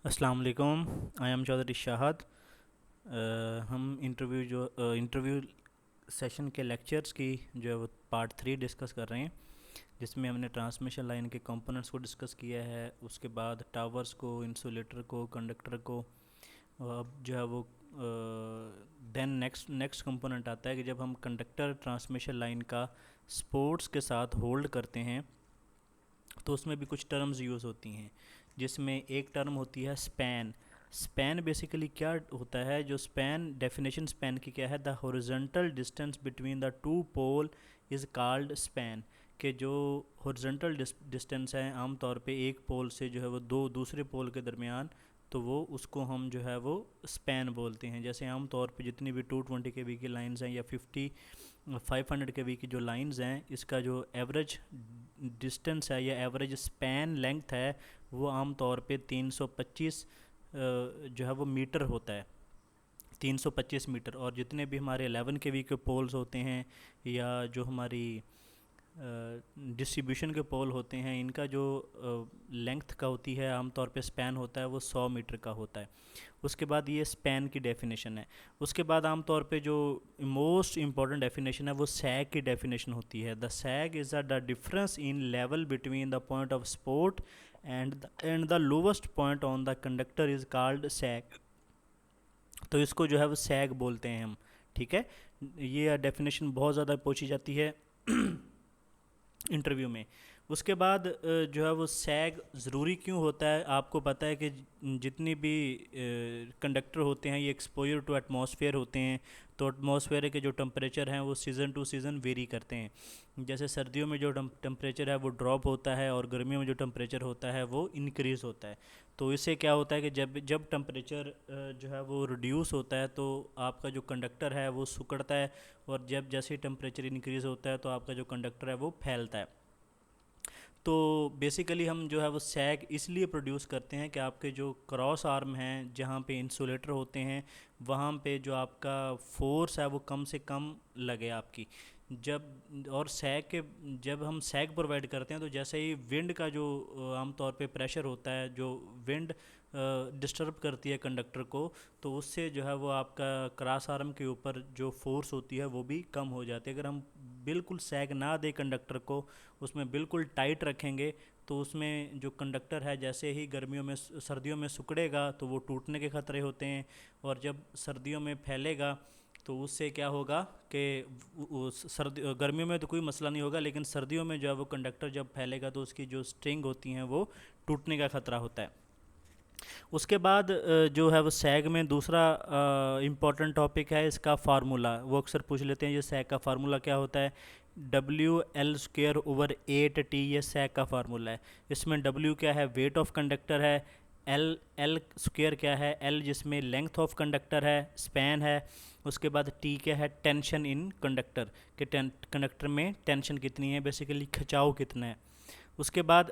अस्सलाम वालेकुम। I am Chaudhary Shahad. हम इंटरव्यू सेशन के लेक्चर्स की जो है वो पार्ट 3 डिस्कस कर रहे हैं, जिसमें हमने ट्रांसमिशन लाइन के कंपोनेंट्स को डिस्कस किया है। उसके बाद टावर्स को, इंसुलेटर को, कंडक्टर को। अब जो है वो देन नेक्स्ट नेक्स्ट कंपोनेंट आता है कि जब हम कंडक्टर ट्रांसमिशन लाइन का स्पोर्ट्स के साथ होल्ड करते हैं तो उसमें भी कुछ टर्म्स यूज़ होती हैं, जिसमें एक टर्म होती है स्पैन। स्पैन बेसिकली क्या होता है? जो स्पैन, डेफिनेशन स्पैन की क्या है? The horizontal distance between the two pole is called span. कि जो हॉरिजॉन्टल डिस्टेंस है आमतौर पे एक पोल से जो है वो दो दूसरे पोल के दरमियान, तो वो उसको हम जो है वो स्पैन बोलते हैं। जैसे आम तौर पे जितनी भी 220 के वी की लाइंस हैं या 500 के वी की जो लाइंस हैं, इसका जो एवरेज डिस्टेंस है या एवरेज स्पैन लेंथ है वो आम तौर पे 325 जो है वो मीटर होता है। 325 मीटर। और जितने भी हमारे 11 के वी के पोल्स होते हैं या जो हमारी डिस्ट्रीब्यूशन के पोल होते हैं, इनका जो लेंथ का होती है आमतौर पे स्पैन होता है वो 100 मीटर का होता है। उसके बाद ये स्पैन की डेफिनेशन है। उसके बाद आमतौर पे जो मोस्ट इम्पॉर्टेंट डेफिनेशन है वो सैग की डेफिनेशन होती है। The sag is the difference in level between the point of support and the lowest point on the conductor is called sag. तो इसको जो है वो सैग बोलते हैं हम। ठीक है, ये डेफिनेशन बहुत ज़्यादा पूछी जाती है इंटरव्यू में। उसके बाद जो है वो सैग ज़रूरी क्यों होता है? आपको पता है कि जितनी भी कंडक्टर होते हैं ये एक्सपोजर टू एटमॉस्फेयर होते हैं। तो एटमॉस्फेयर के जो टेम्परेचर हैं वो सीज़न टू सीज़न वेरी करते हैं। जैसे सर्दियों में जो टेम्परेचर है वो ड्रॉप होता है और गर्मियों में जो टेम्परेचर होता है वो इंक्रीज़ होता है। तो इससे क्या होता है कि जब जब टेम्परेचर जो है वो रिड्यूस होता है तो आपका जो कंडक्टर है वो सिकुड़ता है। और जब जैसे टेम्परेचर इंक्रीज़ होता है तो आपका जो कंडक्टर है वो फैलता है। तो बेसिकली हम जो है वो सैग इसलिए प्रोड्यूस करते हैं कि आपके जो क्रॉस आर्म हैं जहाँ पे इंसुलेटर होते हैं, वहाँ पे जो आपका फोर्स है वो कम से कम लगे आपकी। जब और सैग के जब हम सैग प्रोवाइड करते हैं तो जैसे ही विंड का जो आमतौर पे प्रेशर होता है, जो विंड डिस्टर्ब करती है कंडक्टर को, तो उससे जो है वो आपका क्रॉस आर्म के ऊपर जो फोर्स होती है वो भी कम हो जाती है। अगर हम बिल्कुल सैग ना दें कंडक्टर को, उसमें बिल्कुल टाइट रखेंगे, तो उसमें जो कंडक्टर है जैसे ही गर्मियों में सर्दियों में सिकुड़ेगा तो वो टूटने के ख़तरे होते हैं। और जब सर्दियों में फैलेगा तो उससे क्या होगा कि सर्दी गर्मियों में तो कोई मसला नहीं होगा, लेकिन सर्दियों में जो है वो कंडक्टर जब फैलेगा तो उसकी जो स्ट्रिंग होती हैं वो टूटने का ख़तरा होता है। उसके बाद जो है वो सैग में दूसरा इम्पॉर्टेंट टॉपिक है इसका फार्मूला। वो अक्सर पूछ लेते हैं ये सैग का फार्मूला क्या होता है? WL²/8T, ये सैग का फार्मूला है। इसमें W क्या है? वेट ऑफ कंडक्टर है। एल स्क्वेयर क्या है? एल जिसमें लेंथ ऑफ कंडक्टर है, स्पैन है। उसके बाद टी क्या है? टेंशन इन कंडक्टर, कि कंडक्टर में टेंशन कितनी है, बेसिकली खिंचाव कितना है। उसके बाद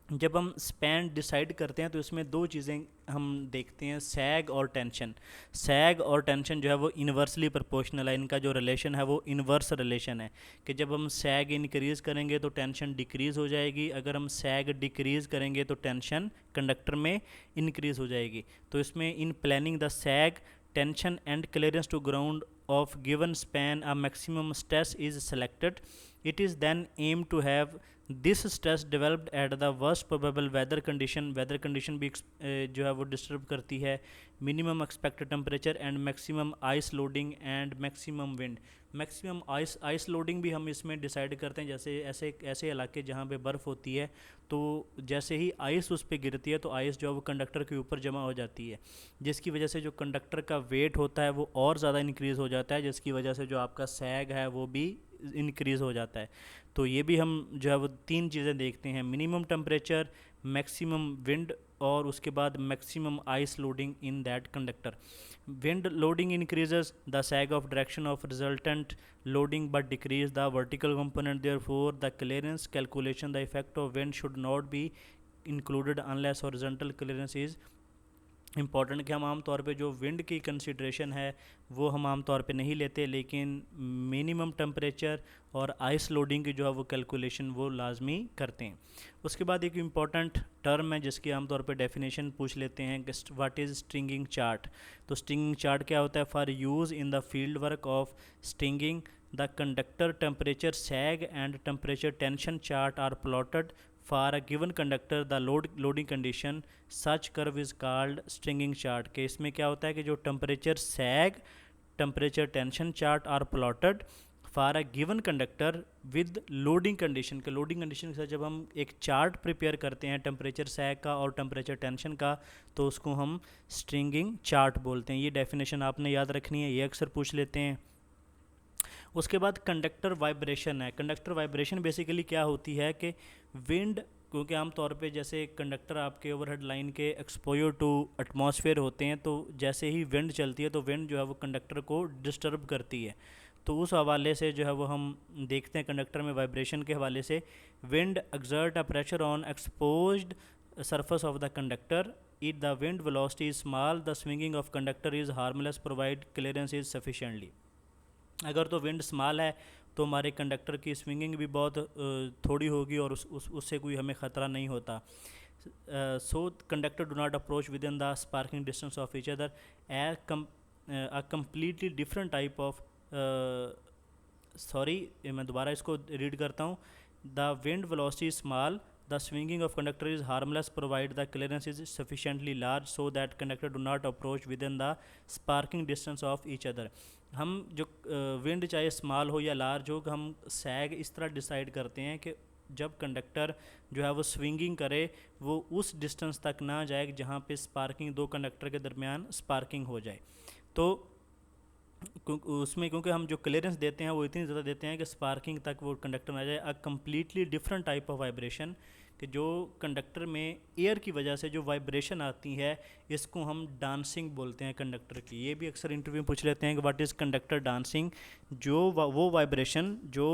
जब हम स्पैन डिसाइड करते हैं तो इसमें दो चीज़ें हम देखते हैं, सैग और टेंशन। सैग और टेंशन जो है वो इन्वर्सली प्रोपोर्शनल है, इनका जो रिलेशन है वो इन्वर्स रिलेशन है। कि जब हम सैग इंक्रीज़ करेंगे तो टेंशन डिक्रीज़ हो जाएगी, अगर हम सैग डिक्रीज़ करेंगे तो टेंशन कंडक्टर में इंक्रीज़ हो जाएगी। तो इसमें in planning the sag tension and clearance to ground of given span a maximum stress is selected. It is then aimed to have this stress developed at the worst probable weather condition. weather condition भी जो है वो disturb करती है। minimum expected temperature and maximum ice loading and maximum wind. Maximum ice loading भी हम इसमें decide करते हैं। जैसे ऐसे ऐसे इलाके जहाँ पे बर्फ़ होती है, तो जैसे ही आइस उस पर गिरती है तो आइस जो है वो कंडक्टर के ऊपर जमा हो जाती है, जिसकी वजह से जो कंडक्टर का वेट होता है वो और ज़्यादा इंक्रीज़ हो जाता है, जिसकी वजह से जो आपका सैग है वो भी इंक्रीज़ हो जाता है। तो ये भी हम जो है वो तीन चीज़ें देखते हैं, मिनिमम टेम्परेचर, मैक्सिमम विंड और उसके बाद maximum ice loading in that conductor. wind loading increases the sag of direction of resultant loading but decrease the vertical component, therefore the clearance calculation, the effect of wind should not be included unless horizontal clearance is important कि हम आम तौर पे जो wind की consideration है वो हम आम तौर पे नहीं लेते, लेकिन मिनिमम टेम्परेचर और आइस लोडिंग की जो है वो कैलकुलेशन वो लाजमी करते हैं। उसके बाद एक इम्पॉर्टेंट टर्म है जिसकी आम तौर पे डेफिनेशन पूछ लेते हैं कि व्हाट इज़ स्ट्रिंगिंग चार्ट। तो स्ट्रिंगिंग चार्ट क्या होता है? For use in the field work of stringing the conductor temperature sag and temperature tension chart are plotted for a given conductor the loading condition such curve is called stringing chart। के इसमें क्या होता है कि जो temperature sag temperature tension chart are plotted for a given conductor with loading condition के loading condition के साथ जब हम एक चार्ट प्रिपेयर करते हैं टेम्परेचर सैग का और टेम्परेचर टेंशन का, तो उसको हम स्ट्रिंगिंग चार्ट बोलते हैं। ये डेफिनेशन आपने याद रखनी है, ये अक्सर पूछ लेते हैं। उसके बाद कंडक्टर वाइब्रेशन है। कंडक्टर वाइब्रेशन बेसिकली क्या होती है कि विंड, क्योंकि आमतौर पे जैसे कंडक्टर आपके ओवरहेड लाइन के एक्सपोजर टू एटमॉस्फेयर होते हैं, तो जैसे ही विंड चलती है तो विंड जो है वो कंडक्टर को डिस्टर्ब करती है। तो उस हवाले से जो है वो हम देखते हैं कंडक्टर में वाइब्रेशन के हवाले से, wind exert a pressure on exposed surface of the conductor if the wind velocity is small the swinging of conductor is harmless provide clearance is sufficiently। अगर तो विंड स्मॉल है तो हमारे कंडक्टर की स्विंगिंग भी बहुत थोड़ी होगी और उससे कोई हमें ख़तरा नहीं होता। So conductor do not approach within the sparking distance of each other a completely different type of sorry मैं दोबारा इसको रीड करता हूँ। The wind velocity small the swinging of conductor is harmless provide the clearance is sufficiently large so that conductor do not approach within the sparking distance of each other. हम जो wind चाहे small हो या large हो, हम सैग इस तरह decide करते हैं कि जब कंडक्टर जो है वो स्विंगिंग करे वो उस डिस्टेंस तक ना जाए जहाँ पे स्पार्किंग दो कंडक्टर के दरमियान स्पार्किंग हो जाए। तो उसमें क्योंकि हम जो क्लियरेंस देते हैं वो इतनी ज़्यादा देते हैं कि स्पार्किंग तक वो कंडक्टर में आ जाए। A completely different type of vibration कि जो कंडक्टर में एयर की वजह से जो वाइब्रेशन आती है इसको हम डांसिंग बोलते हैं कंडक्टर की। ये भी अक्सर इंटरव्यू में पूछ लेते हैं कि व्हाट इज़ कंडक्टर डांसिंग। जो वो वाइब्रेशन जो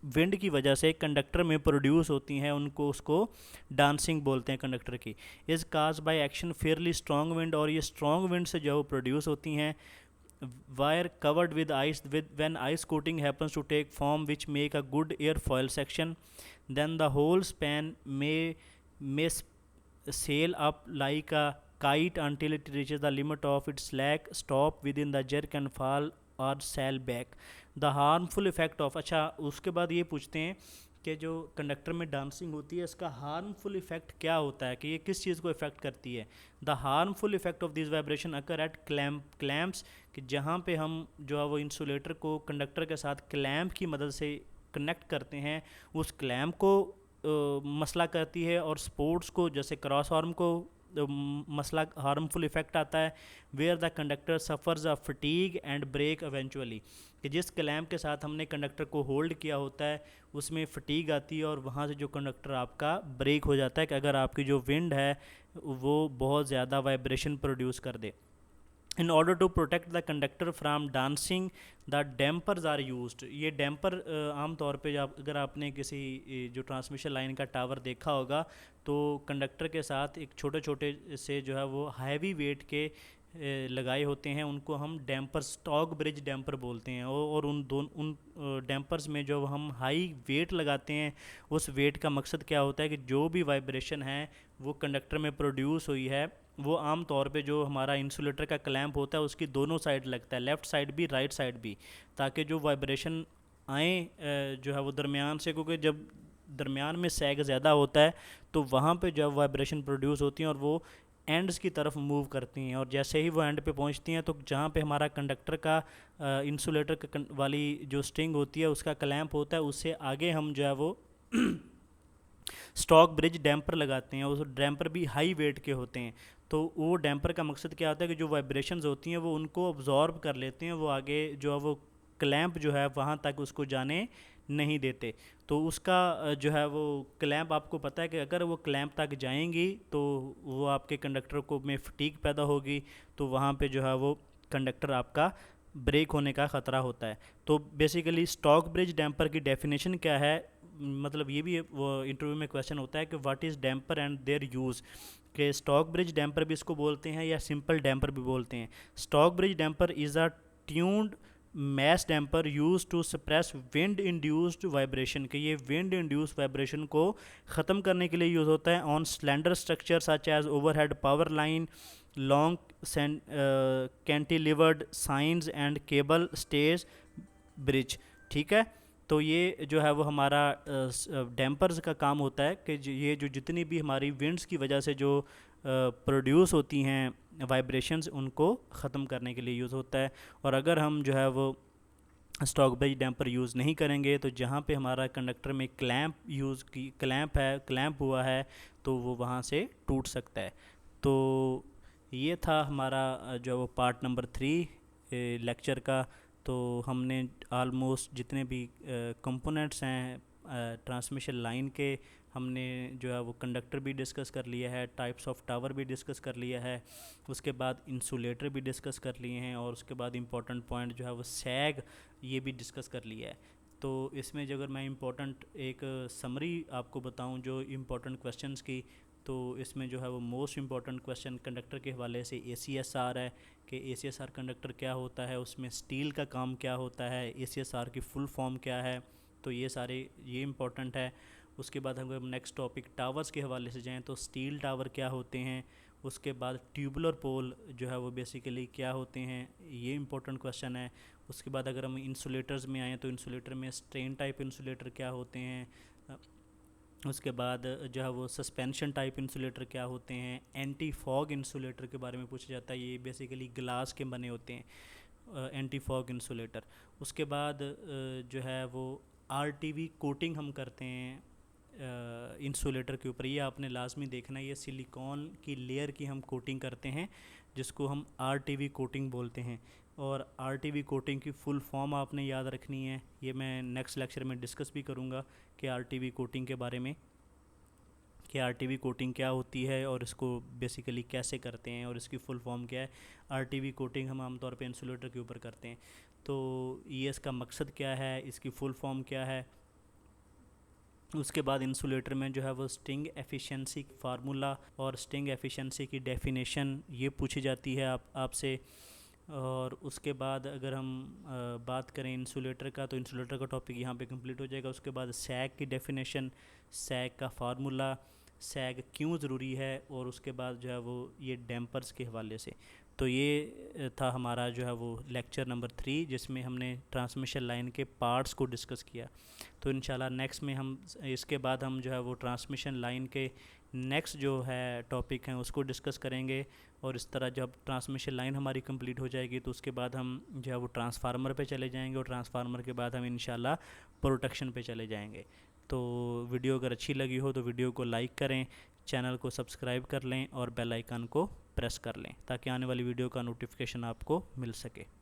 विंड की वजह से कंडक्टर में प्रोड्यूस होती हैं उनको उसको डांसिंग बोलते हैं कंडक्टर की। Is cause by action Fairlie strong wind, और ये स्ट्रॉन्ग विंड से जो प्रोड्यूस होती हैं wire covered with ice when ice coating happens to take form which make a good airfoil section, then the whole span may sail up like a kite until it reaches the limit of its slack, stop within the jerk and fall or sail back। the harmful effect of, अच्छा उसके बाद ये पूछते हैं कि जो conductor में dancing होती है इसका हार्मफुल इफेक्ट क्या होता है, कि ये किस चीज़ को इफेक्ट करती है। The harmful effect of this vibration occur at clamps, कि जहाँ पे हम जो है वो इंसुलेटर को कंडक्टर के साथ क्लैम्प की मदद से कनेक्ट करते हैं, उस क्लैम्प को मसला करती है, और स्पोर्ट्स को जैसे क्रॉस आर्म को मसला हार्मफुल इफेक्ट आता है। Where the conductor suffers a fatigue and break eventually, कि जिस क्लैम्प के साथ हमने कंडक्टर को होल्ड किया होता है उसमें फटीग आती है और वहाँ से जो कंडक्टर आपका ब्रेक हो जाता है कि अगर आपकी जो विंड है वो बहुत ज़्यादा वाइब्रेशन प्रोड्यूस कर दे। In order to protect the conductor from dancing the dampers are used. ये डैम्पर आम तौर पे अगर आपने किसी जो ट्रांसमिशन लाइन का टावर देखा होगा तो कंडक्टर के साथ एक छोटे छोटे से जो है वो हैवी वेट के लगाए होते हैं, उनको हम डैम्पर स्टॉक ब्रिज डैम्पर बोलते हैं। और उन डैम्पर्स में जो हम हाई वेट लगाते हैं उस वेट का मकसद क्या होता है कि जो भी वाइब्रेशन है वो कंडक्टर में प्रोड्यूस हुई है वो आम तौर पे जो हमारा इंसुलेटर का क्लैंप होता है उसकी दोनों साइड लगता है, लेफ़्ट साइड भी राइट साइड भी, ताकि जो वाइब्रेशन आए जो है वो दरमियान से, क्योंकि जब दरमियान में सैग ज़्यादा होता है तो वहाँ पे जो वाइब्रेशन प्रोड्यूस होती हैं और वो एंड्स की तरफ मूव करती हैं, और जैसे ही वो एंड पे पहुंचती हैं तो जहाँ पे हमारा कंडक्टर का इंसुलेटर वाली जो स्ट्रिंग होती है उसका क्लैंप होता है उससे आगे हम जो है वो स्टॉक ब्रिज डैम्पर लगाते हैं। उस डैम्पर भी हाई वेट के होते हैं, तो वो डैम्पर का मकसद क्या होता है कि जो वाइब्रेशंस होती हैं वो उनको अब्जॉर्ब कर लेते हैं, वो आगे जो है वो क्लैंप जो है वहाँ तक उसको जाने नहीं देते। तो उसका जो है वो क्लैंप आपको पता है कि अगर वो क्लैंप तक जाएंगी तो वो आपके कंडक्टर को में फटीग पैदा होगी, तो वहाँ पे जो है वो कंडक्टर आपका ब्रेक होने का ख़तरा होता है। तो बेसिकली स्टॉक ब्रिज डैम्पर की डेफिनेशन क्या है? मतलब ये भी वो इंटरव्यू में क्वेश्चन होता है कि what is damper and there use, कि स्टॉक ब्रिज डैम्पर भी इसको बोलते हैं या सिंपल डैम्पर भी बोलते हैं। Stock bridge damper is a tuned mass damper use to suppress wind induced vibration, कि ये विंड इंड्यूस्ड वाइब्रेशन को ख़त्म करने के लिए यूज़ होता है on slender structure such as overhead power line, long cantilevered signs and cable stayed bridge. ठीक है, तो ये जो है वो हमारा डैम्पर्स का काम होता है कि ये जो जितनी भी हमारी विंड्स की वजह से जो प्रोड्यूस होती हैं वाइब्रेशंस, उनको ख़त्म करने के लिए यूज़ होता है। और अगर हम जो है वो स्टॉक ब्रिज डैम्पर यूज़ नहीं करेंगे तो जहाँ पे हमारा कंडक्टर में क्लैंप हुआ है तो वो वहाँ से टूट सकता है। तो ये था हमारा जो वो पार्ट नंबर 3 लेक्चर का। तो हमने आलमोस्ट जितने भी कंपोनेंट्स हैं ट्रांसमिशन लाइन के, हमने जो है वो कंडक्टर भी डिस्कस कर लिया है, टाइप्स ऑफ टावर भी डिस्कस कर लिया है, उसके बाद इंसुलेटर भी डिस्कस कर लिए हैं, और उसके बाद इम्पोर्टेंट पॉइंट जो है वो सैग ये भी डिस्कस कर लिया है। तो इसमें जो अगर मैं इम्पोर्टेंट एक समरी आपको बताऊं जो इम्पोर्टेंट क्वेश्चंस की, तो इसमें जो है वो मोस्ट इम्पॉर्टेंट क्वेश्चन कंडक्टर के हवाले से ACSR है कि ACSR कंडक्टर क्या होता है, उसमें स्टील का काम क्या होता है, ACSR की फुल फॉर्म क्या है, तो ये सारे ये इम्पोर्टेंट है। उसके बाद अगर हम नेक्स्ट टॉपिक टावर्स के हवाले से जाएँ तो स्टील टावर क्या होते हैं, उसके बाद ट्यूबुलर पोल जो है वो बेसिकली क्या होते हैं, ये इंपॉर्टेंट क्वेश्चन है। उसके बाद अगर हम इंसुलेटर्स में आएँ तो इंसुलेटर में स्ट्रेन टाइप इंसुलेटर क्या होते हैं, उसके बाद जो है वो सस्पेंशन टाइप इंसुलेटर क्या होते हैं, एंटी फॉग इंसुलेटर के बारे में पूछा जाता है, ये बेसिकली ग्लास के बने होते हैं एंटी फॉग इंसुलेटर। उसके बाद जो है वो RTV कोटिंग हम करते हैं इंसुलेटर के ऊपर, ये आपने लाजमी देखना है, ये सिलिकॉन की लेयर की हम कोटिंग करते हैं जिसको हम RTV कोटिंग बोलते हैं। और RTV कोटिंग की फुल फॉर्म आपने याद रखनी है, ये मैं नेक्स्ट लेक्चर में डिस्कस भी करूँगा कि RTV कोटिंग के बारे में, कि RTV कोटिंग क्या होती है और इसको बेसिकली कैसे करते हैं और इसकी फुल फॉर्म क्या है। RTV कोटिंग हम आमतौर पे इंसुलेटर के ऊपर करते हैं। तो ये इसका मकसद क्या है, इसकी फुल फॉर्म क्या है। उसके बाद इंसुलेटर में जो है वो स्टिंग एफिशिएंसी फार्मूला और स्टिंग एफिशिएंसी की डेफिनेशन ये पूछी जाती है आपसे। और उसके बाद अगर हम बात करें इंसुलेटर का, तो इंसुलेटर का टॉपिक यहाँ पे कंप्लीट हो जाएगा। उसके बाद सैग की डेफिनेशन, सैग का फार्मूला, सैग क्यों ज़रूरी है, और उसके बाद जो है वो ये डैम्पर्स के हवाले से। तो ये था हमारा जो है वो लेक्चर नंबर 3 जिसमें हमने ट्रांसमिशन लाइन के पार्ट्स को डिस्कस किया। तो इंशाल्लाह नेक्स्ट में हम इसके बाद हम जो है वो ट्रांसमिशन लाइन के नेक्स्ट जो है टॉपिक हैं उसको डिस्कस करेंगे। और इस तरह जब ट्रांसमिशन लाइन हमारी कंप्लीट हो जाएगी तो उसके बाद हम जो है वो ट्रांसफार्मर पे चले जाएंगे, और ट्रांसफार्मर के बाद हम इंशाल्लाह प्रोटेक्शन पे चले जाएंगे। तो वीडियो अगर अच्छी लगी हो तो वीडियो को लाइक करें, चैनल को सब्सक्राइब कर लें और बेल आइकन को प्रेस कर लें ताकि आने वाली वीडियो का नोटिफिकेशन आपको मिल सके।